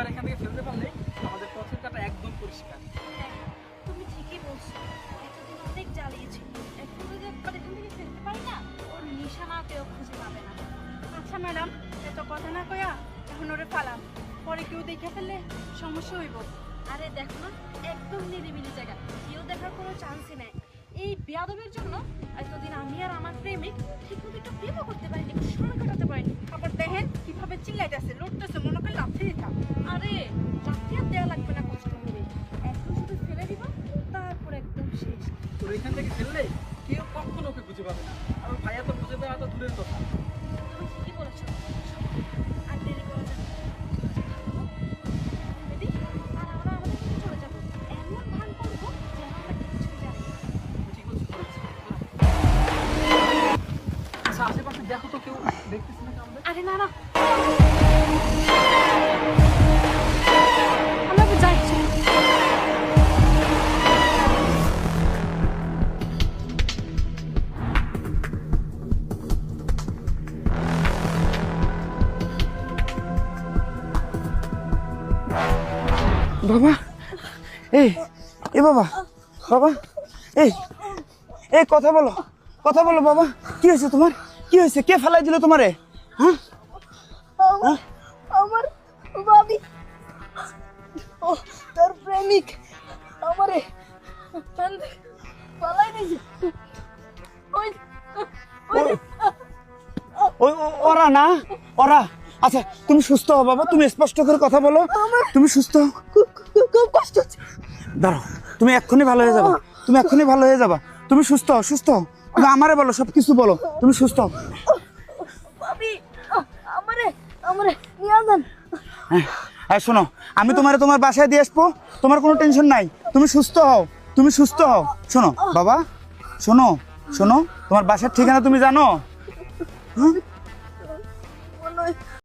আর এখান থেকে ফেলতে পারলে আমাদের পথের কাটা একদম পরিষ্কার। তুমি ঠিকই বলছো, এতদিন অনেক জ্বালিয়েছি, এখন যদি একবার এখান থেকে ফেলতে পারি না, ওর নিশানা কেউ খুঁজে পাবে না। আচ্ছা ম্যাডাম, এত কথা না কইয়া এখন ওরে ফালাম, পরে কেউ দেখে ফেললে সমস্যা হইব। আরে দেখো না, একদম নিরিবিলি জায়গা, কেউ দেখার কোনো চান্সই নাই। এই বেয়াদবের জন্য এতদিন আমি আর আমার প্রেমিক ঠিকমতো একটু প্রেমও করতে পারিনি, একটু সময় কাটাতে পারিনি। আবার দেখেন কিভাবে চিল্লাইতেছে, লড়তেছে, মনে করে লাফি দিতাম। আরে লাঠি আর দেওয়া লাগবে না কষ্ট করে, এখন শুধু ফেলে দিব, তারপর একদম শেষ। তোর এখান থেকে ফেললে কেউ কখনো ওকে খুঁজে পাবে না, আর ওর ভাইয়া তো খুঁজে পাওয়া তো দূরের কথা। তুমি ঠিকই বলেছো, আর দেরি করা যাবে না। Ready? আর আমরা আমাদের কাছে চলে যাবো, এমন ভান করবো যেন আমরা কিছুই জানি না। ঠিক বলছিস, বলেছিস। আচ্ছা আশেপাশে দেখো তো কেউ দেখতেছি না আমরা। আরে না না, আমরা যাই। বাবা, এই এ বাবা, বাবা, এই এই কথা বলো, কথা বলো বাবা। কি হয়েছে তোমার? কি হয়েছে? কে ফেলাই দিল তোমারে? হ্যাঁ, আমার ভাবি, ও তার প্রেমিক আমারে পালাই দিয়েছে। ওই ওরা না, ওরা। আচ্ছা তুমি সুস্থ হও বাবা, তুমি স্পষ্ট করে কথা বলো। তুমি সুস্থ হও। খুব কষ্ট হচ্ছে। দাঁড়াও, তুমি এক্ষুনি ভালো হয়ে যাবা, তুমি এক্ষুনি ভালো হয়ে যাবা। তুমি সুস্থ হও, সুস্থ হও। তুমি আমারে বলো, সব কিছু বলো। তুমি সুস্থ হও। ভাবি, আমারে আমারে নিয়ে যান। হ্যাঁ শোনো, আমি তোমারে তোমার বাসায় দিয়ে আসবো, তোমার কোনো টেনশন নাই। তুমি সুস্থ হও, তুমি সুস্থ হও। শোনো বাবা, শোনো শোনো, তোমার বাসার ঠিকানা তুমি জানো? হ্যাঁ